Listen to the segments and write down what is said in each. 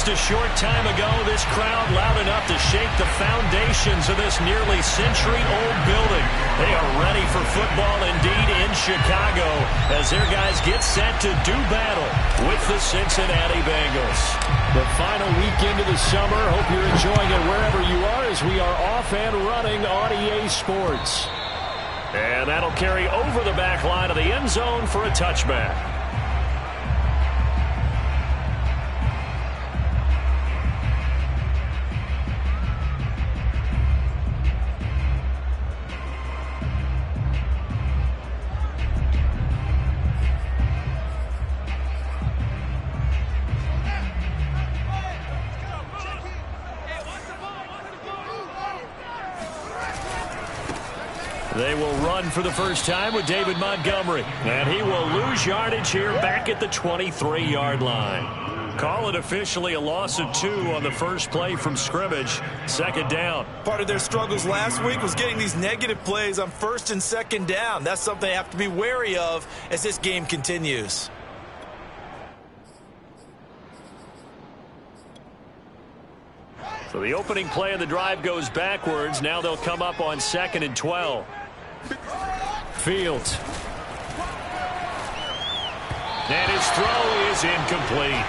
Just a short time ago, this crowd loud enough to shake the foundations of this nearly century-old building. They are ready for football indeed in Chicago as their guys get set to do battle with the Cincinnati Bengals. The final weekend of the summer. Hope you're enjoying it wherever you are as we are off and running on EA Sports. And that'll carry over the back line of the end zone for a touchback. They will run for the first time with David Montgomery. And he will lose yardage here back at the 23-yard line. Call it officially a loss of 2 on the first play from scrimmage. Second down. Part of their struggles last week was getting these negative plays on first and second down. That's something they have to be wary of as this game continues. So the opening play of the drive goes backwards. Now they'll come up on 2nd and 12. Fields. And his throw is incomplete.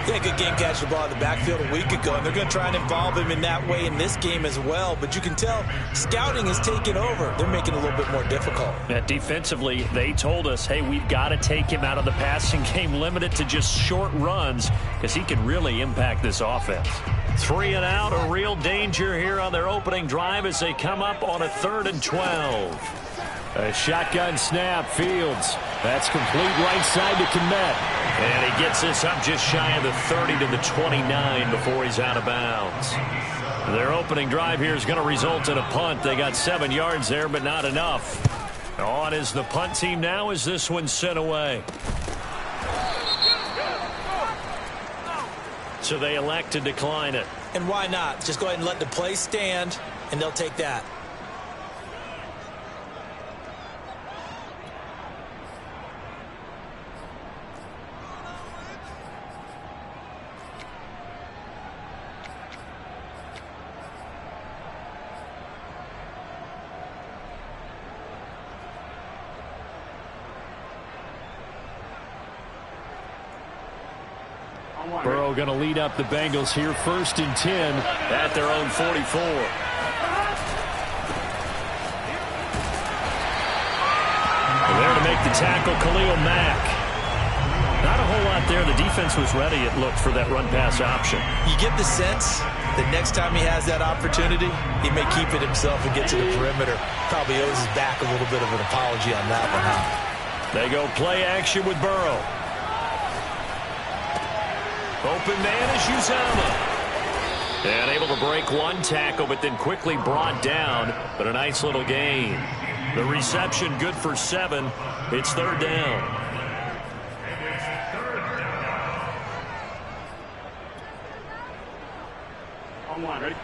Yeah, good game catching the ball in the backfield a week ago, and they're going to try and involve him in that way in this game as well. But you can tell scouting has taken over. They're making it a little bit more difficult. Yeah, defensively, they told us, hey, we've got to take him out of the passing game, limit it to just short runs because he can really impact this offense. 3 and out, a real danger here on their opening drive as they come up on a 3rd and 12. A shotgun snap, Fields. That's complete right side to Kmet. And he gets this up just shy of the 30 to the 29 before he's out of bounds. Their opening drive here is going to result in a punt. They got 7 yards there, but not enough. On is the punt team now as this one's sent away. So they elect to decline it. And why not? Just go ahead and let the play stand, and they'll take that. Burrow going to lead up the Bengals here, 1st and 10 at their own 44. There to make the tackle, Khalil Mack. Not a whole lot there. The defense was ready, it looked, for that run-pass option. You get the sense that next time he has that opportunity, he may keep it himself and get to the perimeter. Probably owes his back a little bit of an apology on that one, huh? They go play action with Burrow. Open man is Uzomah. And able to break one tackle, but then quickly brought down. But a nice little gain. The reception good for 7. It's 3rd down. On line, ready?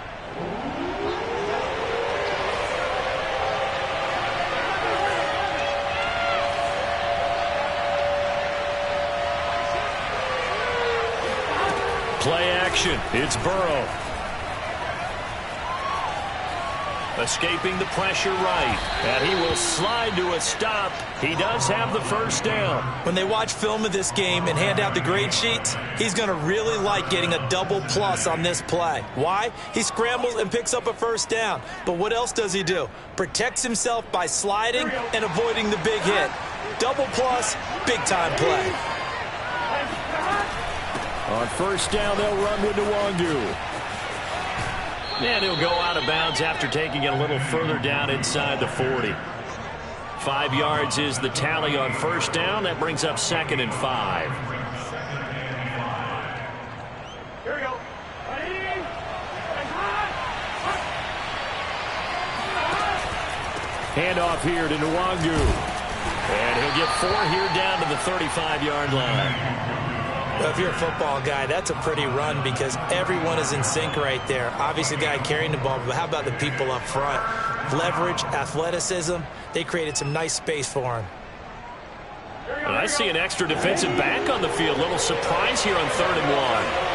Play action. It's Burrow. Escaping the pressure right. And he will slide to a stop. He does have the first down. When they watch film of this game and hand out the grade sheets, he's going to really like getting a double plus on this play. Why? He scrambles and picks up a first down. But what else does he do? Protects himself by sliding and avoiding the big hit. Double plus, big-time play. On first down, they'll run with Nwangu. And he'll go out of bounds after taking it a little further down inside the 40. 5 yards is the tally on first down. That brings up 2nd and 5. Here we go. Handoff here to Nwangu. And he'll get 4 here down to the 35-yard line. Well, if you're a football guy, that's a pretty run because everyone is in sync right there. Obviously, the guy carrying the ball, but how about the people up front? Leverage, athleticism, they created some nice space for him. And I see an extra defensive back on the field. Little surprise here on 3rd and 1.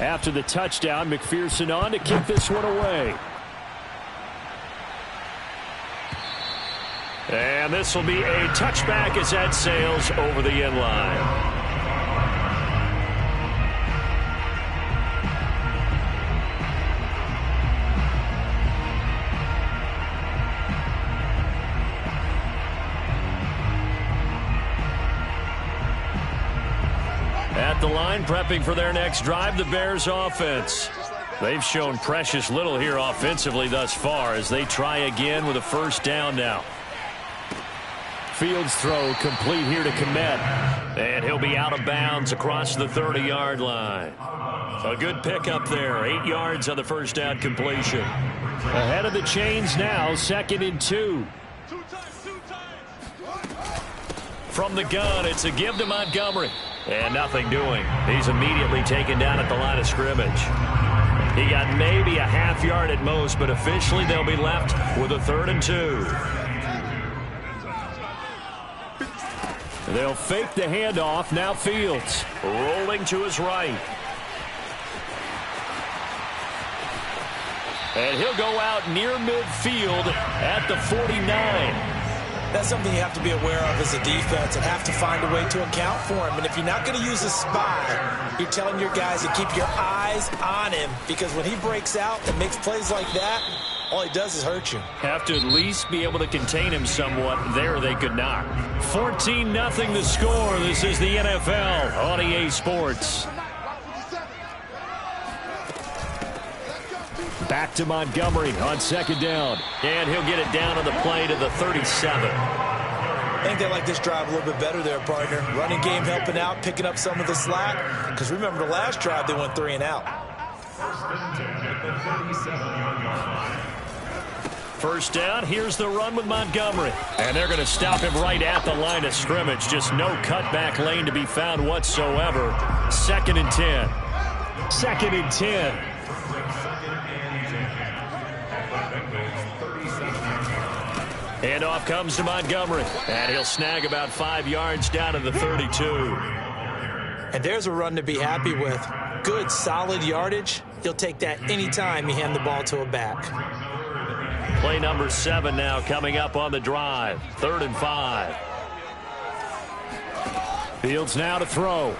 After the touchdown, McPherson on to kick this one away. And this will be a touchback as that sails over the end line. At the line, prepping for their next drive, the Bears offense. They've shown precious little here offensively thus far as they try again with a first down now. Fields throw complete here to Kmet. And he'll be out of bounds across the 30-yard line. A good pickup there. 8 yards on the first down completion. Ahead of the chains now, 2nd and 2. From the gun, it's a give to Montgomery. And nothing doing. He's immediately taken down at the line of scrimmage. He got maybe a half yard at most, but officially they'll be left with a 3rd and 2. They'll fake the handoff. Now Fields rolling to his right. And he'll go out near midfield at the 49. That's something you have to be aware of as a defense and have to find a way to account for him. And if you're not going to use a spy, you're telling your guys to keep your eyes on him, because when he breaks out and makes plays like that, all he does is hurt you. Have to at least be able to contain him somewhat. There they could not. 14-0 the score. This is the NFL on EA Sports. Back to Montgomery on 2nd down. And he'll get it down on the play to the 37. I think they like this drive a little bit better there, partner. Running game helping out, picking up some of the slack. Because remember the last drive, they went 3 and out. First down, here's the run with Montgomery. And they're going to stop him right at the line of scrimmage. Just no cutback lane to be found whatsoever. 2nd and 10. 2nd and 10. Handoff comes to Montgomery. And he'll snag about 5 yards down to the 32. And there's a run to be happy with. Good, solid yardage. He'll take that anytime you hand the ball to a back. Play number 7 now coming up on the drive. 3rd and 5. Fields now to throw.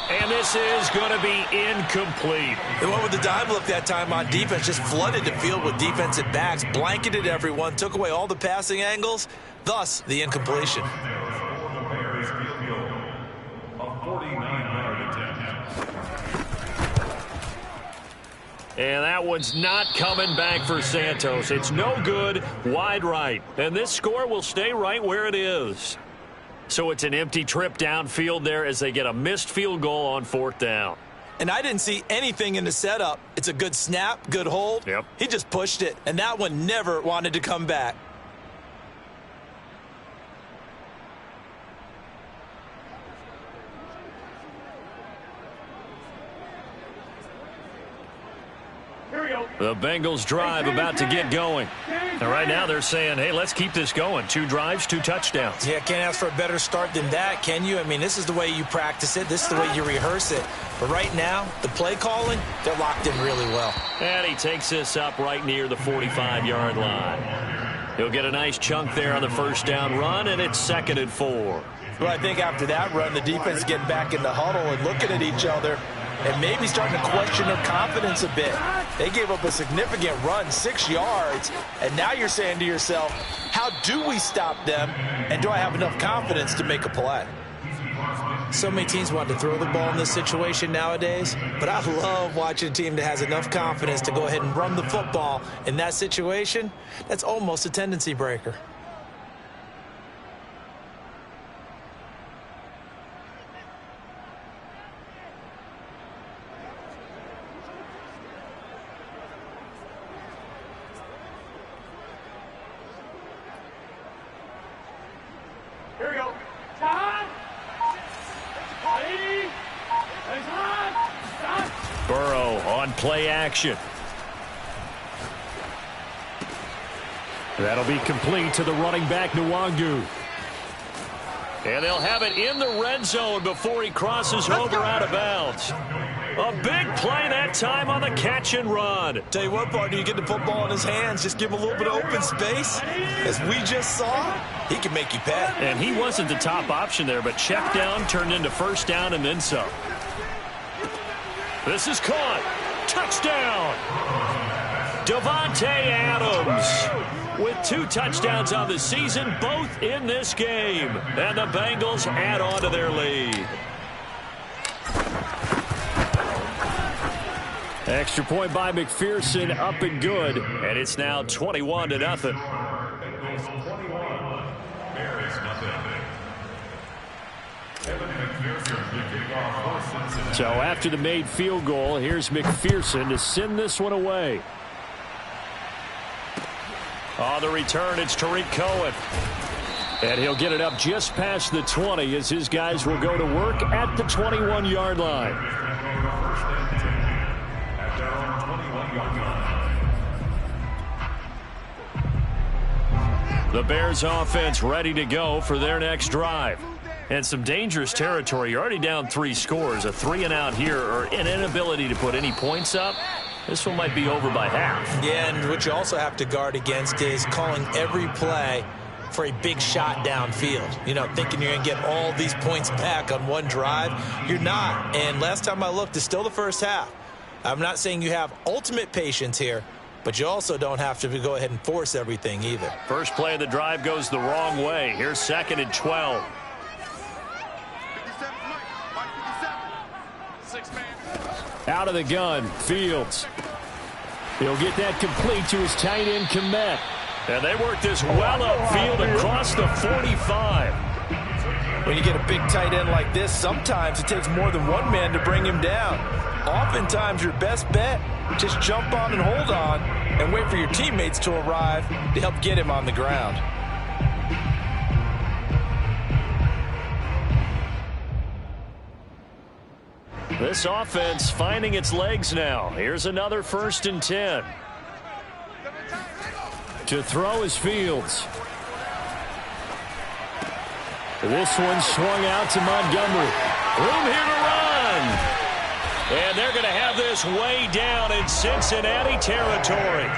And this is going to be incomplete. They went with the dime look that time on defense. Just flooded the field with defensive backs. Blanketed everyone. Took away all the passing angles. Thus, the incompletion. And that one's not coming back for Santos. It's no good, wide right. And this score will stay right where it is. So it's an empty trip downfield there as they get a missed field goal on 4th down. And I didn't see anything in the setup. It's a good snap, good hold. Yep. He just pushed it, and that one never wanted to come back. The Bengals drive about to get going. And right now they're saying, hey, let's keep this going. 2 drives, 2 touchdowns. Yeah, can't ask for a better start than that, can you? I mean, this is the way you practice it. This is the way you rehearse it. But right now, the play calling, they're locked in really well. And he takes this up right near the 45-yard line. He'll get a nice chunk there on the first down run, and it's 2nd and 4. Well, I think after that run, the defense getting back in the huddle and looking at each other and maybe starting to question their confidence a bit. They gave up a significant run, 6 yards, and now you're saying to yourself, how do we stop them, and do I have enough confidence to make a play? So many teams want to throw the ball in this situation nowadays, but I love watching a team that has enough confidence to go ahead and run the football in that situation. That's almost a tendency breaker. Here we go. Time. Burrow on play action. That'll be complete to the running back, Nwangu. And they'll have it in the red zone before he crosses over out of bounds. A big play that time on the catch and run. Tell you what, partner, you get the football in his hands, just give him a little bit of open space. As we just saw, he can make you pay. And he wasn't the top option there, but check down turned into first down and then some. This is caught. Touchdown. Davante Adams with 2 touchdowns on the season, both in this game. And the Bengals add on to their lead. Extra point by McPherson, up and good. And it's now 21-0. So after the made field goal, here's McPherson to send this one away. On the return, it's Tariq Cohen. And he'll get it up just past the 20 as his guys will go to work at the 21-yard line. The Bears offense ready to go for their next drive. And some dangerous territory. You're already down 3 scores. A 3-and-out here or an inability to put any points up. This one might be over by half. Yeah, and what you also have to guard against is calling every play for a big shot downfield. You know, thinking you're going to get all these points back on one drive. You're not. And last time I looked, it's still the first half. I'm not saying you have ultimate patience here, but you also don't have to go ahead and force everything either. First play of the drive goes the wrong way. Here's 2nd and 12. Out of the gun, Fields. He'll get that complete to his tight end, Kmet. And they work this well upfield across the 45. When you get a big tight end like this, sometimes it takes more than one man to bring him down. Oftentimes, your best bet, just jump on and hold on and wait for your teammates to arrive to help get him on the ground. This offense finding its legs now. Here's another 1st and 10. To throw is Fields. This one swung out to Montgomery. Room here to run. And they're going to have this way down in Cincinnati territory.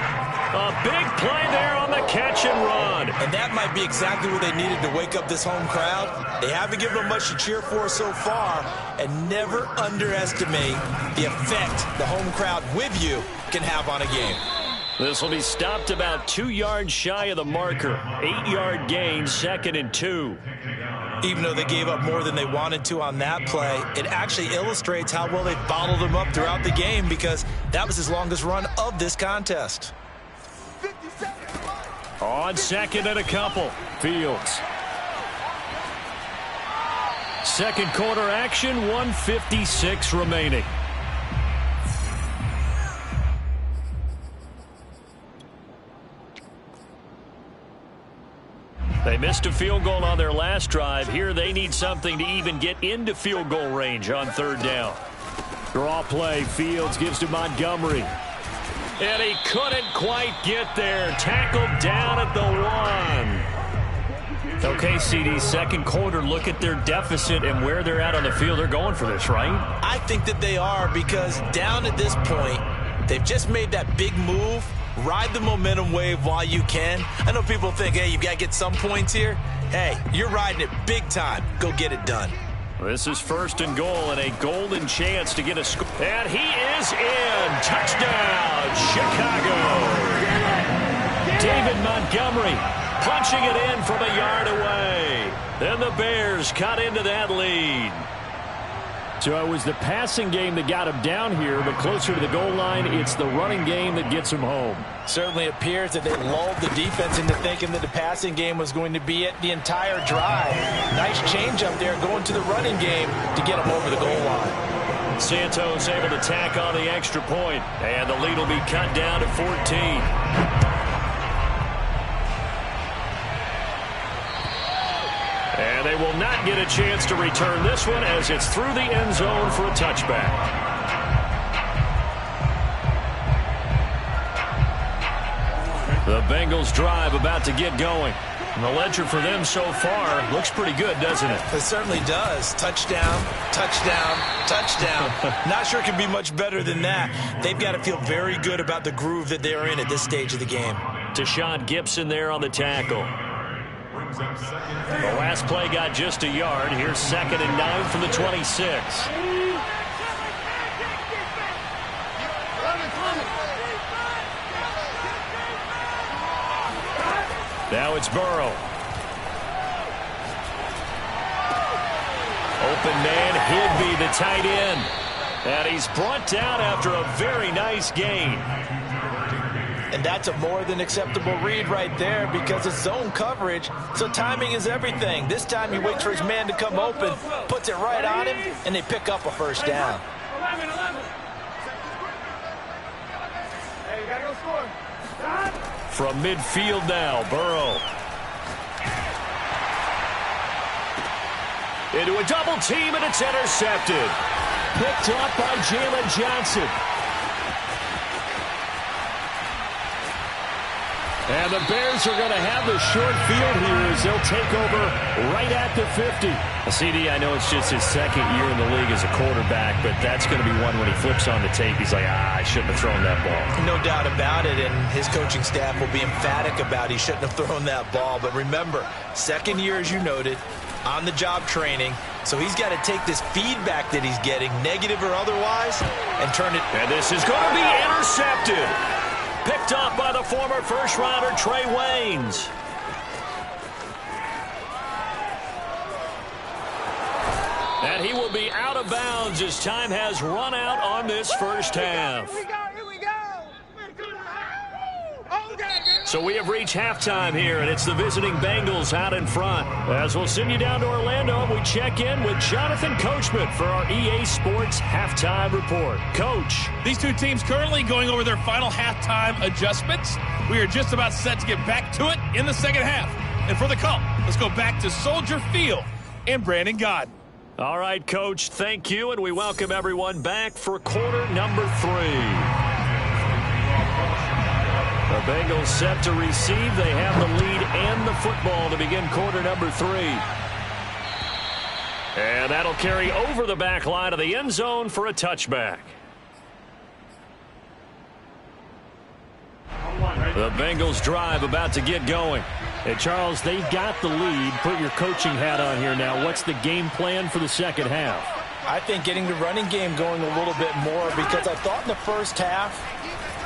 A big play there on the catch and run. And that might be exactly what they needed to wake up this home crowd. They haven't given them much to cheer for so far. And never underestimate the effect the home crowd with you can have on a game. This will be stopped about 2 yards shy of the marker. 8-yard gain, 2nd and 2. Even though they gave up more than they wanted to on that play, it actually illustrates how well they bottled them up throughout the game because that was his longest run of this contest. On 2nd and a couple, Fields. 2nd quarter action, 1:56 remaining. They missed a field goal on their last drive. Here they need something to even get into field goal range on 3rd down. Draw play, Fields gives to Montgomery. And he couldn't quite get there. Tackled down at the 1. Okay, CD, 2nd quarter, look at their deficit and where they're at on the field. They're going for this, right? I think that they are because down at this point, they've just made that big move. Ride the momentum wave while you can. I know people think, hey, you've got to get some points here. Hey, you're riding it big time. Go get it done. This is 1st and goal and a golden chance to get a score. And he is in. Touchdown, Chicago. David Montgomery punching it in from a yard away. Then the Bears cut into that lead. So it was the passing game that got him down here, but closer to the goal line, it's the running game that gets him home. Certainly appears that they lulled the defense into thinking that the passing game was going to be it the entire drive. Nice change up there going to the running game to get him over the goal line. Santos able to tack on the extra point, and the lead will be cut down to 14. And they will not get a chance to return this one as it's through the end zone for a touchback. The Bengals drive about to get going. And the ledger for them so far looks pretty good, doesn't it? It certainly does. Touchdown, touchdown, touchdown. Not sure it can be much better than that. They've got to feel very good about the groove that they're in at this stage of the game. Deshaun Gibson there on the tackle. The last play got just a yard. Here's 2nd and 9 from the 26. Now it's Burrow. Open man, Higbee, the tight end. And he's brought down after a very nice gain. And that's a more than acceptable read right there because it's zone coverage, so timing is everything. This time he waits for his man to come open, puts it right on him, and they pick up a first down. 11. Hey, you gotta go score. From midfield now, Burrow. Into a double team, and it's intercepted. Picked off by Jalen Johnson. And the Bears are going to have the short field here as they'll take over right at the 50. CD, I know it's just his 2nd year in the league as a quarterback, but that's going to be one when he flips on the tape. He's like, I shouldn't have thrown that ball. No doubt about it, and his coaching staff will be emphatic about he shouldn't have thrown that ball. But remember, 2nd year, as you noted, on-the-job training, so he's got to take this feedback that he's getting, negative or otherwise, and turn it. And this is going to be intercepted. Picked off by the former first-rounder Trey Waynes. And he will be out of bounds as time has run out on this first half. Here we go. So we have reached halftime here, and it's the visiting Bengals out in front. As we'll send you down to Orlando, we check in with Jonathan Coachman for our EA Sports Halftime Report. Coach. These two teams currently going over their final halftime adjustments. We are just about set to get back to it in the second half. And for the call, let's go back to Soldier Field and Brandon Gaudin. All right, Coach, thank you, and we welcome everyone back for quarter number 3. The Bengals set to receive. They have the lead and the football to begin quarter number 3. And that'll carry over the back line of the end zone for a touchback. The Bengals drive about to get going. Hey, Charles, they've got the lead. Put your coaching hat on here now. What's the game plan for the second half? I think getting the running game going a little bit more because I thought in the first half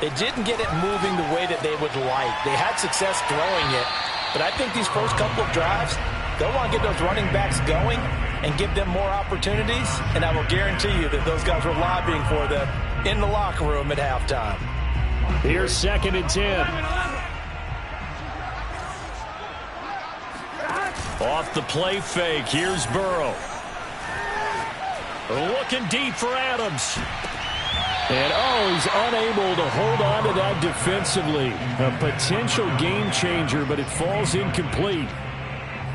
they didn't get it moving the way that they would like. They had success throwing it, but I think these first couple of drives, they'll want to get those running backs going and give them more opportunities, and I will guarantee you that those guys were lobbying for them in the locker room at halftime. Here's 2nd and 10. Off the play fake, here's Burrow. Looking deep for Adams. And, he's unable to hold on to that defensively. A potential game changer, but it falls incomplete.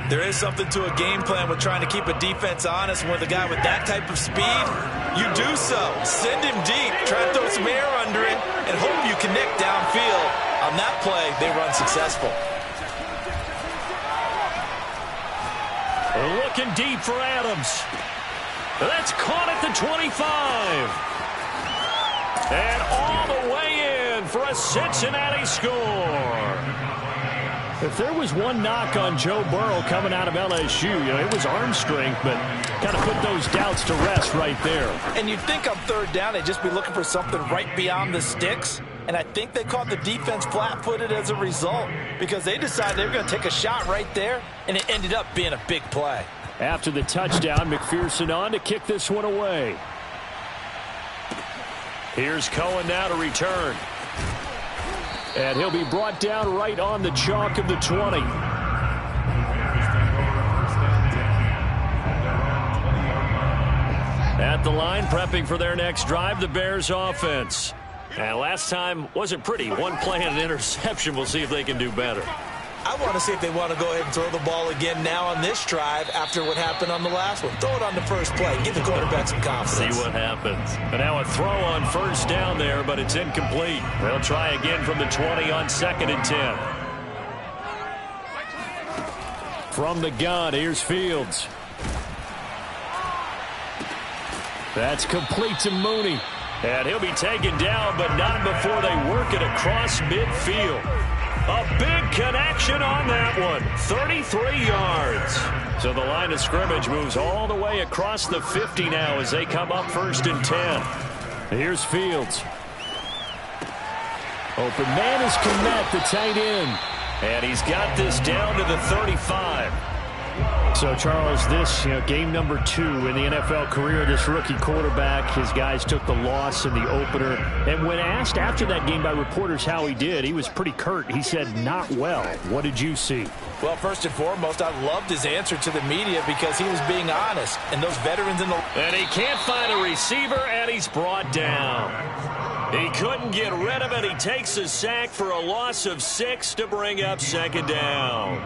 There is something to a game plan with trying to keep a defense honest. With a guy with that type of speed, you do so. Send him deep, try to throw some air under it, and hope you connect downfield. On that play, they run successful. Looking deep for Adams. That's caught at the 25. And all the way in for a Cincinnati score. If there was one knock on Joe Burrow coming out of LSU, it was arm strength, but kind of put those doubts to rest right there. And you'd think on 3rd down they'd just be looking for something right beyond the sticks. And I think they caught the defense flat-footed as a result because they decided they were going to take a shot right there, and it ended up being a big play. After the touchdown, McPherson on to kick this one away. Here's Cohen now to return. And he'll be brought down right on the chalk of the 20. At the line, prepping for their next drive, the Bears offense. And last time wasn't pretty. One play and an interception. We'll see if they can do better. I want to see if they want to go ahead and throw the ball again now on this drive after what happened on the last one. Throw it on the first play. Give the quarterback some confidence. See what happens. And now a throw on 1st down there, but it's incomplete. They'll try again from the 20 on 2nd and 10. From the gun, here's Fields. That's complete to Mooney. And he'll be taken down, but not before they work it across midfield. A big connection on that one. 33 yards. So the line of scrimmage moves all the way across the 50 now as they come up 1st and 10. Here's Fields. Open man is Kmet, the tight end. And he's got this down to the 35. So, Charles, this game number 2 in the NFL career of this rookie quarterback. His guys took the loss in the opener. And when asked after that game by reporters how he did, he was pretty curt. He said, not well. What did you see? Well, first and foremost, I loved his answer to the media because he was being honest. And those veterans in the... And he can't find a receiver, and he's brought down. He couldn't get rid of it. He takes a sack for a loss of 6 to bring up 2nd down.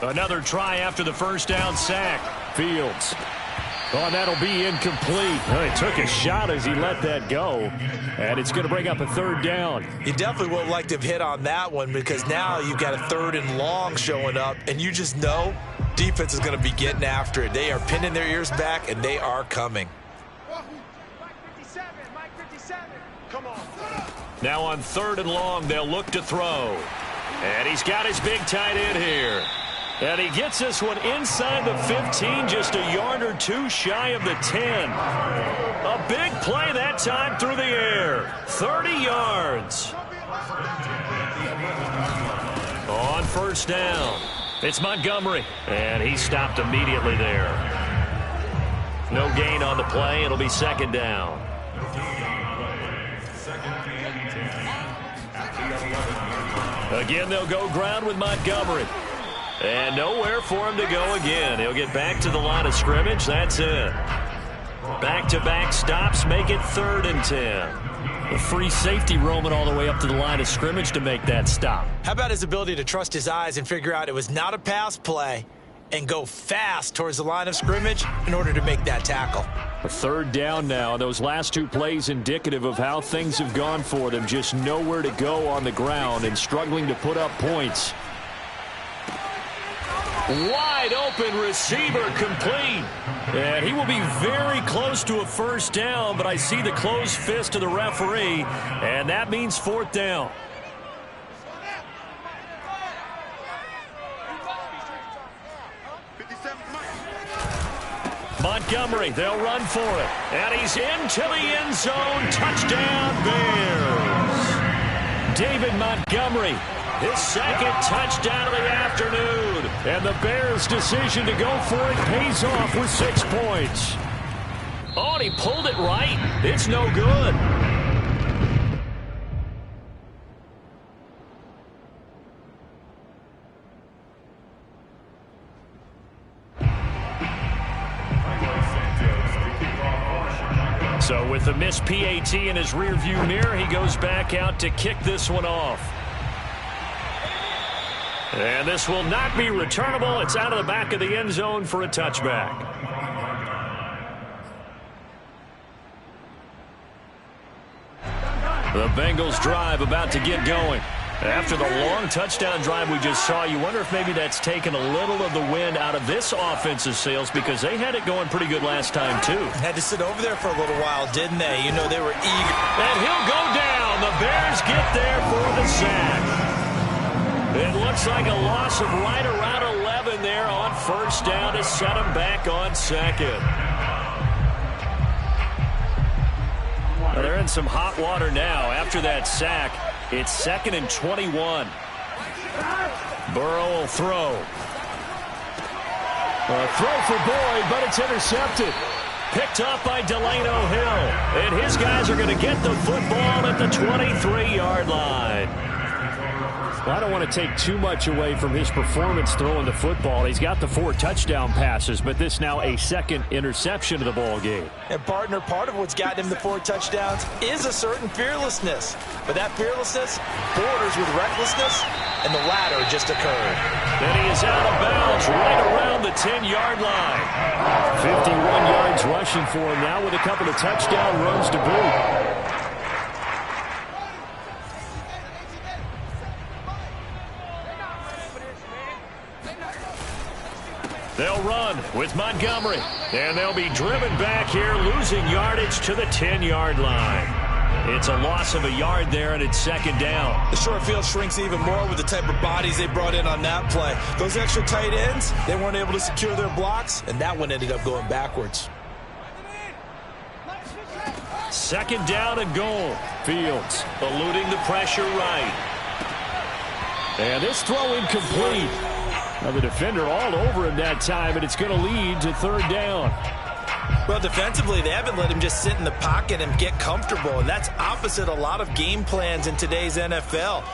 Another try after the 1st down sack. Fields. Oh, that'll be incomplete. He took a shot as he let that go. And it's going to bring up a 3rd down. You definitely would have liked to have hit on that one because now you've got a 3rd and long showing up. And you just know defense is going to be getting after it. They are pinning their ears back, and they are coming. Come on. Now on 3rd and long, they'll look to throw. And he's got his big tight end here. And he gets this one inside the 15, just a yard or 2 shy of the 10. A big play that time through the air. 30 yards. On 1st down, it's Montgomery. And he stopped immediately there. No gain on the play. It'll be 2nd down. Again, they'll go ground with Montgomery. And nowhere for him to go again. He'll get back to the line of scrimmage. That's it. Back-to-back stops make it 3rd and 10. The free safety roaming all the way up to the line of scrimmage to make that stop. How about his ability to trust his eyes and figure out it was not a pass play and go fast towards the line of scrimmage in order to make that tackle. A 3rd down now. Those last 2 plays indicative of how things have gone for them. Just nowhere to go on the ground and struggling to put up points. Wide open receiver complete. And he will be very close to a 1st down, but I see the closed fist of the referee, and that means 4th down. Montgomery, they'll run for it. And he's into the end zone. Touchdown, Bears. David Montgomery, his 2nd touchdown of the afternoon. And the Bears' decision to go for it pays off with 6 points. Oh, and he pulled it right. It's no good. So with the missed PAT in his rearview mirror, he goes back out to kick this one off. And this will not be returnable. It's out of the back of the end zone for a touchback. The Bengals drive about to get going. After the long touchdown drive we just saw, you wonder if maybe that's taken a little of the wind out of this offensive sails because they had it going pretty good last time, too. Had to sit over there for a little while, didn't they? You know, they were eager. And he'll go down. The Bears get there for the sack. It looks like a loss of right around 11 there on 1st down to set them back on 2nd. Well, they're in some hot water now after that sack. It's 2nd and 21. Burrow will throw. A throw for Boyd, but it's intercepted. Picked up by Delano Hill. And his guys are going to get the football at the 23-yard line. Well, I don't want to take too much away from his performance throwing the football. He's got the 4 touchdown passes, but this now a 2nd interception of the ball game. And, partner, part of what's gotten him the 4 touchdowns is a certain fearlessness. But that fearlessness borders with recklessness, and the latter just occurred. And he is out of bounds right around the 10-yard line. 51 yards rushing for him now with a couple of touchdown runs to boot. They'll run with Montgomery. And they'll be driven back here, losing yardage to the 10-yard line. It's a loss of a yard there, and it's second down. The short field shrinks even more with the type of bodies they brought in on that play. Those extra tight ends, they weren't able to secure their blocks, and that one ended up going backwards. Second down and goal. Fields eluding the pressure right. And this throw incomplete. Now the defender all over him that time, and it's going to lead to third down. Well, defensively, they haven't let him just sit in the pocket and get comfortable, and that's opposite a lot of game plans in today's NFL.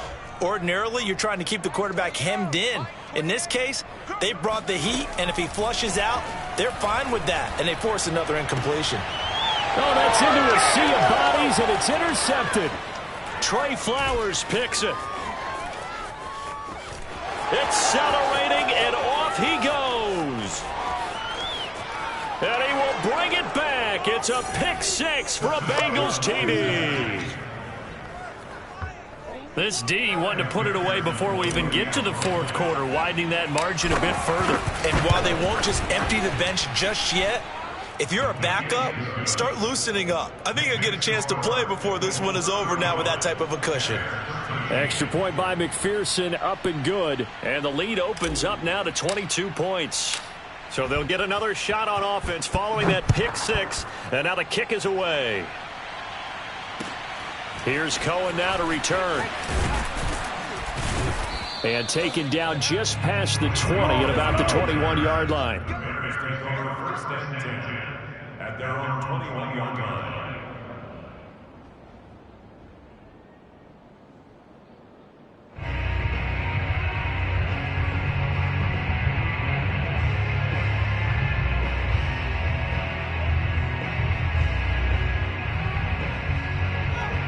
Ordinarily, you're trying to keep the quarterback hemmed in. In this case, they brought the heat, and if he flushes out, they're fine with that, and they force another incompletion. Oh, that's into a sea of bodies, and it's intercepted. Trey Flowers picks it. Accelerating, and off he goes. And he will bring it back. It's a pick six for a Bengals TD. This D wanting to put it away before we even get to the fourth quarter, widening that margin a bit further. And while they won't just empty the bench just yet, if you're a backup, start loosening up. I think you'll get a chance to play before this one is over now with that type of a cushion. Extra point by McPherson, up and good. And the lead opens up now to 22 points. So they'll get another shot on offense following that pick six. And now the kick is away. Here's Cohen now to return. And taken down just past the 20 at about the 21-yard line. At their own 21-yard line.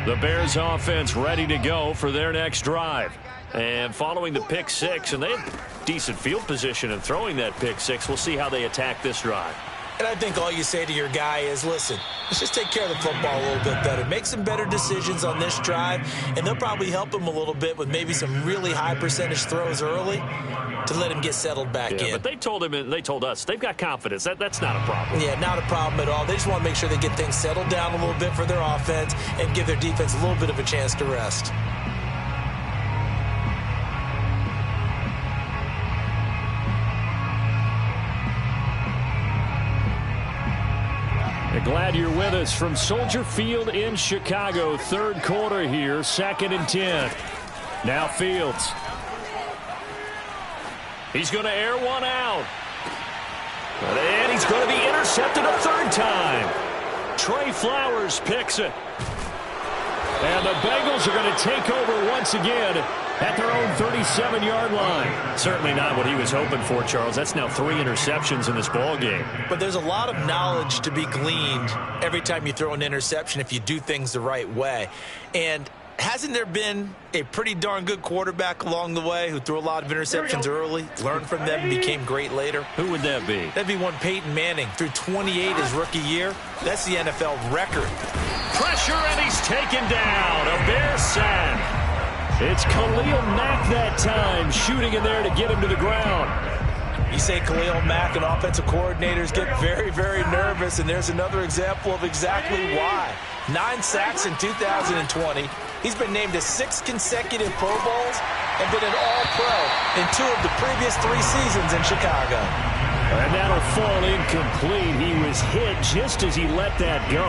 The Bears offense ready to go for their next drive. And following the pick six, and they have decent field position in throwing that pick six. We'll see how they attack this drive. And I think all you say to your guy is, listen, let's just take care of the football a little bit better. Make some better decisions on this drive, and they'll probably help him a little bit with maybe some really high percentage throws early to let him get settled back in. But they told him, and they told us, they've got confidence. That's not a problem. Yeah, not a problem at all. They just want to make sure they get things settled down a little bit for their offense and give their defense a little bit of a chance to rest. Glad you're with us from Soldier Field in Chicago. Third quarter here, 2nd and 10. Now Fields. He's going to air one out. And he's going to be intercepted a third time. Trey Flowers picks it. And the Bengals are going to take over once again at their own 37-yard line. Certainly not what he was hoping for, Charles. That's now 3 interceptions in this ball game. But there's a lot of knowledge to be gleaned every time you throw an interception if you do things the right way. And hasn't there been a pretty darn good quarterback along the way who threw a lot of interceptions early, learned from them, and became great later? Who would that be? That'd be one Peyton Manning. Threw 28 his rookie year. That's the NFL record. Pressure, and he's taken down. A Bear sack. It's Khalil Mack that time, shooting in there to get him to the ground. You say Khalil Mack and offensive coordinators get very, very nervous, and there's another example of exactly why. 9 sacks in 2020. He's been named to 6 consecutive Pro Bowls and been an All-Pro in 2 of the previous 3 seasons in Chicago. And that'll fall incomplete. He was hit just as he let that go.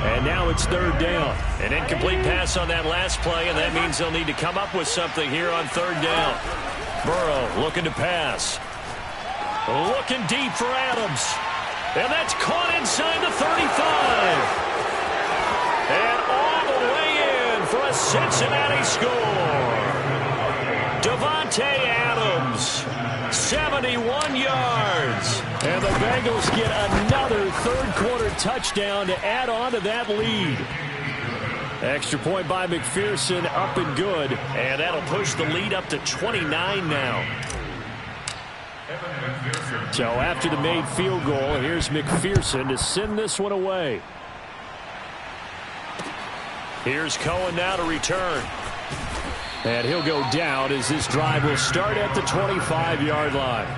And now it's third down. An incomplete pass on that last play, and that means they'll need to come up with something here on third down. Burrow looking to pass. Looking deep for Adams. And that's caught inside the 35. And all the way in for a Cincinnati score. Davante Adams, 71 yards. And the Bengals get another third-quarter touchdown to add on to that lead. Extra point by McPherson, up and good. And that'll push the lead up to 29 now. So after the made field goal, here's McPherson to send this one away. Here's Cohen now to return. And he'll go down as this drive will start at the 25-yard line.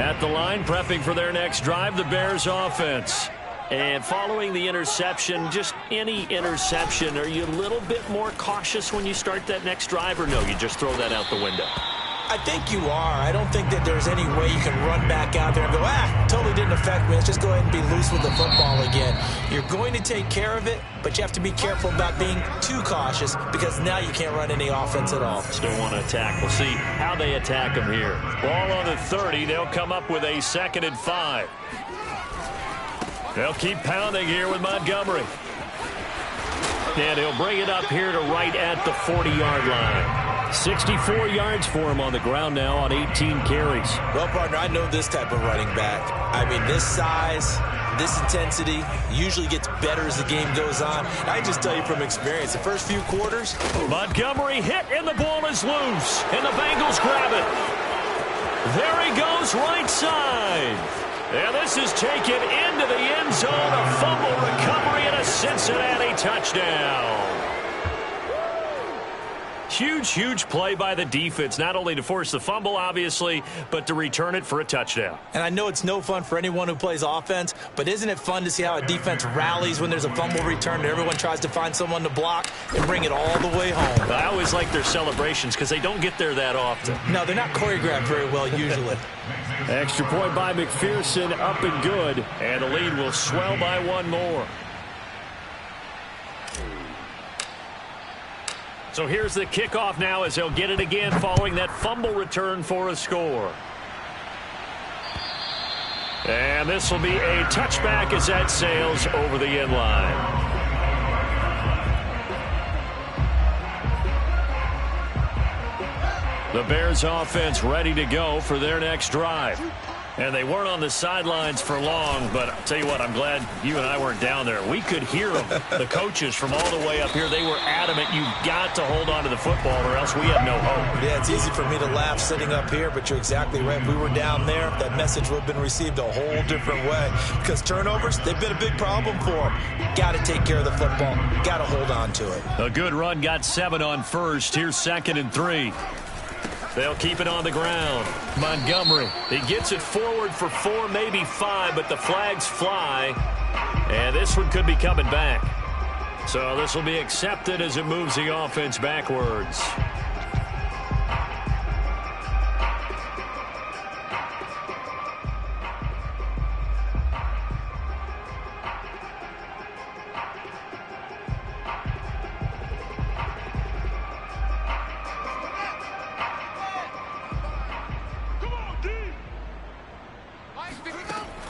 At the line, prepping for their next drive, the Bears offense. And following the interception, just any interception, are you a little bit more cautious when you start that next drive, or no, you just throw that out the window? I think you are. I don't think that there's any way you can run back out there and go, totally didn't affect me. Let's just go ahead and be loose with the football again. You're going to take care of it, but you have to be careful about being too cautious because now you can't run any offense at all. Still want to attack. We'll see how they attack them here. Ball on the 30. They'll come up with a 2nd and 5. They'll keep pounding here with Montgomery. And he'll bring it up here to right at the 40-yard line. 64 yards for him on the ground now on 18 carries. Well, partner, I know this type of running back. I mean, this size, this intensity usually gets better as the game goes on. I just tell you from experience, the first few quarters. Montgomery hit, and the ball is loose. And the Bengals grab it. There he goes, right side. And this is taken into the end zone. A fumble recovery and a Cincinnati touchdown. Huge play by the defense, not only to force the fumble, obviously, but to return it for a touchdown. And I know it's no fun for anyone who plays offense, but isn't it fun to see how a defense rallies when there's a fumble return and everyone tries to find someone to block and bring it all the way home? I always like their celebrations because they don't get there that often. No, they're not choreographed very well usually. Extra point by McPherson, up and good, and the lead will swell by one more. So here's the kickoff now as they'll get it again following that fumble return for a score. And this will be a touchback as that sails over the end line. The Bears offense ready to go for their next drive. And they weren't on the sidelines for long, but I'll tell you what, I'm glad you and I weren't down there. We could hear them, the coaches from all the way up here. They were adamant, you've got to hold on to the football or else we have no hope. Yeah, it's easy for me to laugh sitting up here, but you're exactly right. If we were down there, that message would have been received a whole different way. Because turnovers, they've been a big problem for them. Got to take care of the football. Got to hold on to it. A good run, got 7 on first. Here's 2nd and 3. They'll keep it on the ground. Montgomery, he gets it forward for 4, maybe 5, but the flags fly. And this one could be coming back. So this will be accepted as it moves the offense backwards.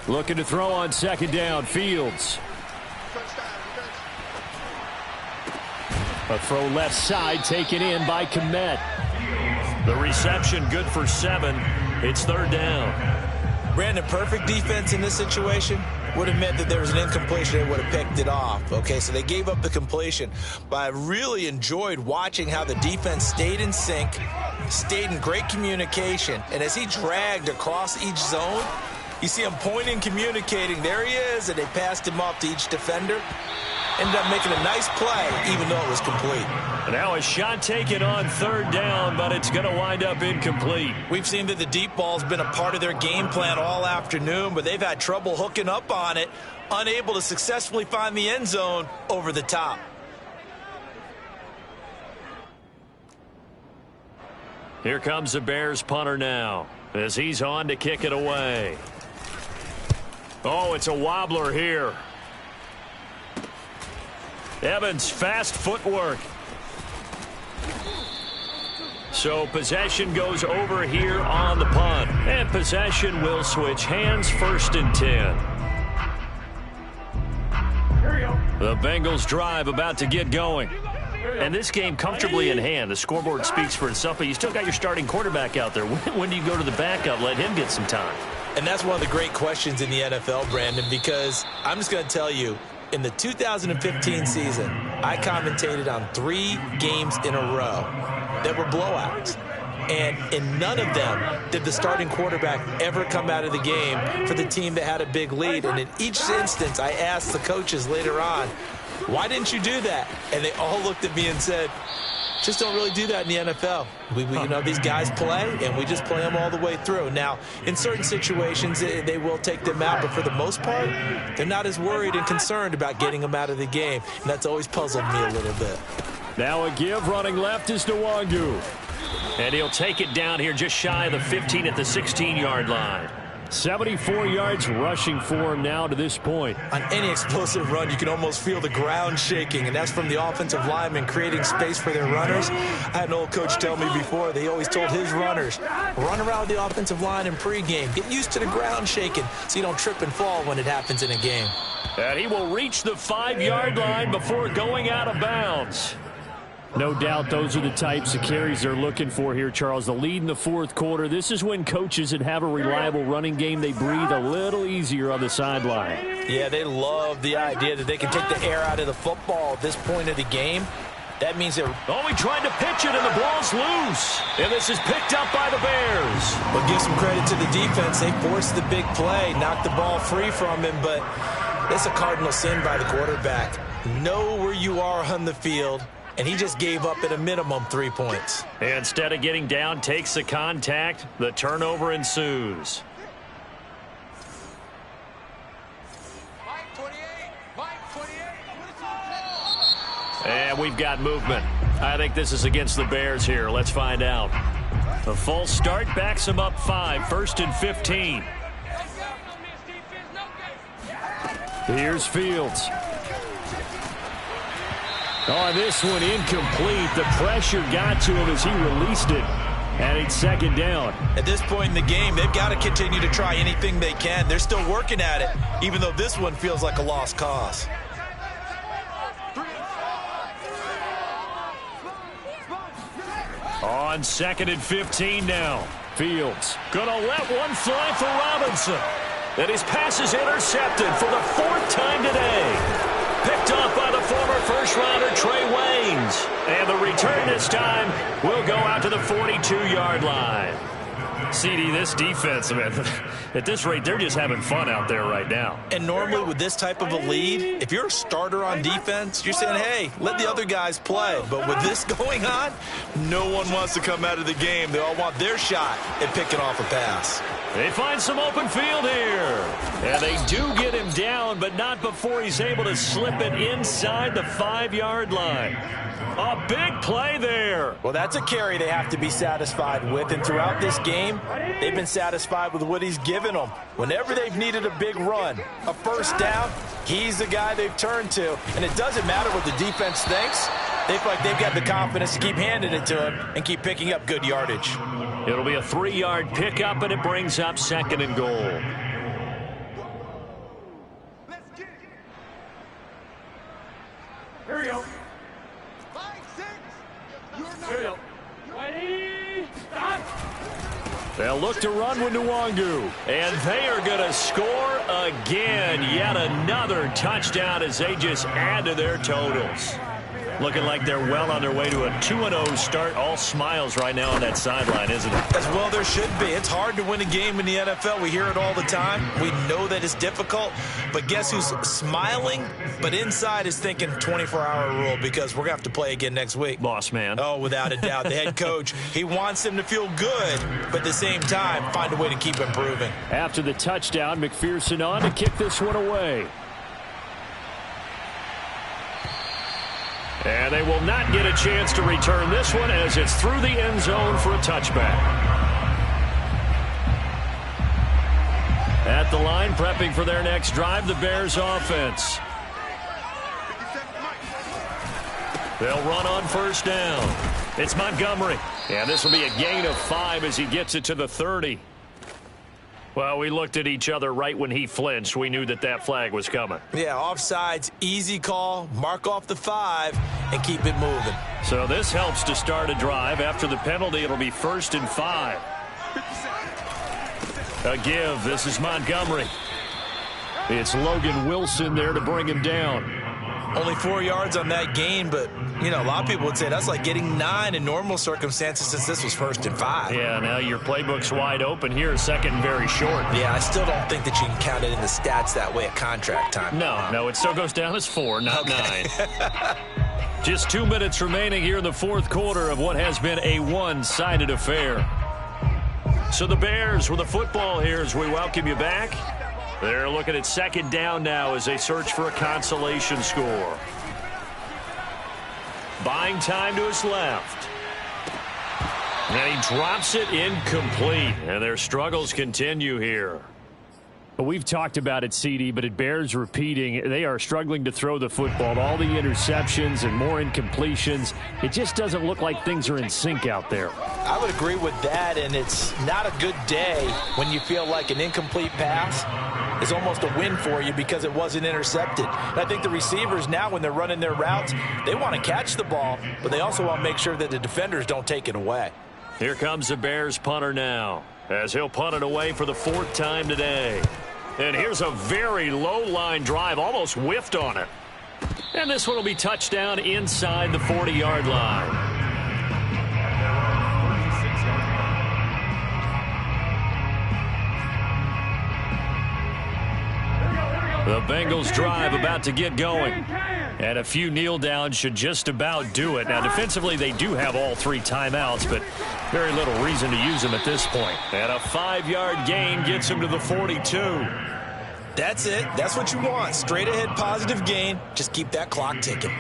Looking to throw on 2nd down, Fields. A throw left side taken in by Kmet. The reception good for 7. It's 3rd down. Brandon, perfect defense in this situation would have meant that there was an incompletion. They would have picked it off. Okay, so they gave up the completion. But I really enjoyed watching how the defense stayed in sync, stayed in great communication. And as he dragged across each zone, you see him pointing, communicating. There he is, and they passed him off to each defender. Ended up making a nice play, even though it was complete. Now a shot taken on 3rd down, but it's going to wind up incomplete. We've seen that the deep ball's been a part of their game plan all afternoon, but they've had trouble hooking up on it, unable to successfully find the end zone over the top. Here comes the Bears punter now as he's on to kick it away. Oh, it's a wobbler here. Evans, fast footwork. So possession goes over here on the punt. And possession will switch hands, 1st and 10. The Bengals drive about to get going. And this game comfortably in hand. The scoreboard speaks for itself, but you still got your starting quarterback out there. When do you go to the backup, let him get some time? And that's one of the great questions in the NFL, Brandon, because I'm just going to tell you, in the 2015 season, I commentated on 3 games in a row that were blowouts. And in none of them did the starting quarterback ever come out of the game for the team that had a big lead. And in each instance, I asked the coaches later on, why didn't you do that? And they all looked at me and said, just don't really do that in the NFL. You know, these guys play, and we just play them all the way through. Now, in certain situations, they will take them out, but for the most part, they're not as worried and concerned about getting them out of the game, and that's always puzzled me a little bit. Now a give running left is Nwangu. And he'll take it down here just shy of the 15 at the 16-yard line. 74 yards rushing for him now to this point. On any explosive run, you can almost feel the ground shaking, and that's from the offensive linemen creating space for their runners. I had an old coach tell me before, they always told his runners, run around the offensive line in pregame. Get used to the ground shaking so you don't trip and fall when it happens in a game. And he will reach the 5-yard line before going out of bounds. No doubt those are the types of carries they're looking for here, Charles. The lead in the fourth quarter. This is when coaches that have a reliable running game, they breathe a little easier on the sideline. Yeah, they love the idea that they can take the air out of the football at this point of the game. That means they're... Oh, he tried to pitch it, and the ball's loose. And this is picked up by the Bears. But give some credit to the defense. They forced the big play, knocked the ball free from him, but it's a cardinal sin by the quarterback. Know where you are on the field. And he just gave up at a minimum 3 points. Instead of getting down, takes the contact. The turnover ensues. And we've got movement. I think this is against the Bears here. Let's find out. A false start backs him up 5. 1st and 15. Here's Fields. Oh, this one incomplete. The pressure got to him as he released it. And it's 2nd down. At this point in the game, they've got to continue to try anything they can. They're still working at it, even though this one feels like a lost cause. On 2nd and 15 now. Fields gonna let one fly for Robinson. And his pass is intercepted for the 4th time today. Picked off by the former first-rounder Trey Waynes. And the return this time will go out to the 42-yard line. CD, this defense, man, at this rate, they're just having fun out there right now. And normally with this type of a lead, if you're a starter on defense, you're saying, hey, let the other guys play. But with this going on, no one wants to come out of the game. They all want their shot at picking off a pass. They find some open field here. And they do get him down, but not before he's able to slip it inside the 5-yard line. A big play there. Well, that's a carry they have to be satisfied with. And throughout this game, they've been satisfied with what he's given them. Whenever they've needed a big run, a first down, he's the guy they've turned to. And it doesn't matter what the defense thinks. They feel like they've got the confidence to keep handing it to him and keep picking up good yardage. It'll be a 3-yard pickup, and it brings up 2nd and goal. Here we go. They'll look to run with Nwangu. And they are going to score again. Yet another touchdown as they just add to their totals. Looking like they're well on their way to a 2-0 start. All smiles right now on that sideline, isn't it? As well there should be. It's hard to win a game in the NFL. We hear it all the time. We know that it's difficult. But guess who's smiling? But inside is thinking 24-hour rule because we're going to have to play again next week. Boss man. Oh, without a doubt. The head coach, he wants them to feel good, but at the same time, find a way to keep improving. After the touchdown, McPherson on to kick this one away. And they will not get a chance to return this one as it's through the end zone for a touchback. At the line, prepping for their next drive, the Bears offense. They'll run on 1st down. It's Montgomery. And this will be a gain of 5 as he gets it to the 30. Well, we looked at each other right when he flinched. We knew that that flag was coming. Yeah, offsides, easy call, mark off the 5, and keep it moving. So this helps to start a drive. After the penalty, it'll be 1st and 5. A give. This is Montgomery. It's Logan Wilson there to bring him down. Only 4 yards on that gain, but, you know, a lot of people would say that's like getting 9 in normal circumstances since this was 1st and 5. Yeah, now your playbook's wide open here, 2nd and very short. Yeah, I still don't think that you can count it in the stats that way at contract time. No, it still goes down as 4, not 9. Just 2 minutes remaining here in the fourth quarter of what has been a one-sided affair. So the Bears with the football here as we welcome you back. They're looking at second down now as they search for a consolation score. Buying time to his left. And he drops it incomplete. And their struggles continue here. We've talked about it, CD, but it bears repeating. They are struggling to throw the football. All the interceptions and more incompletions. It just doesn't look like things are in sync out there. I would agree with that, and it's not a good day when you feel like an incomplete pass is almost a win for you because it wasn't intercepted. And I think the receivers now, when they're running their routes, they want to catch the ball, but they also want to make sure that the defenders don't take it away. Here comes the Bears punter now, as he'll punt it away for the fourth time today. And here's a very low line drive, almost whiffed on it. And this one will be touchdown inside the 40-yard line. The Bengals drive about to get going. And a few kneel downs should just about do it. Now, defensively, they do have all 3 timeouts, but very little reason to use them at this point. And a 5-yard gain gets him to the 42. That's it. That's what you want. Straight ahead positive gain. Just keep that clock ticking.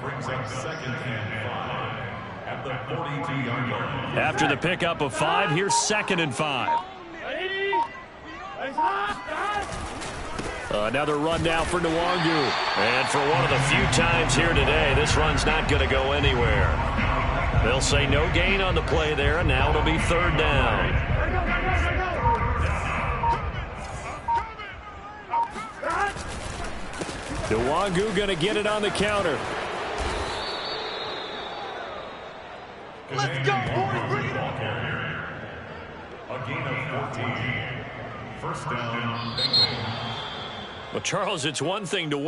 Brings up second and 5 at the 42-yard line. After the pickup of 5, here's second and 5. Another run now for Nwangu. And for one of the few times here today, this run's not going to go anywhere. They'll say no gain on the play there, and now it'll be third down. Nwangu going to get it on the counter. Let's go, boys. Bring it up. A gain of 14. First down, Bengals. Well, Charles, it's one thing to win.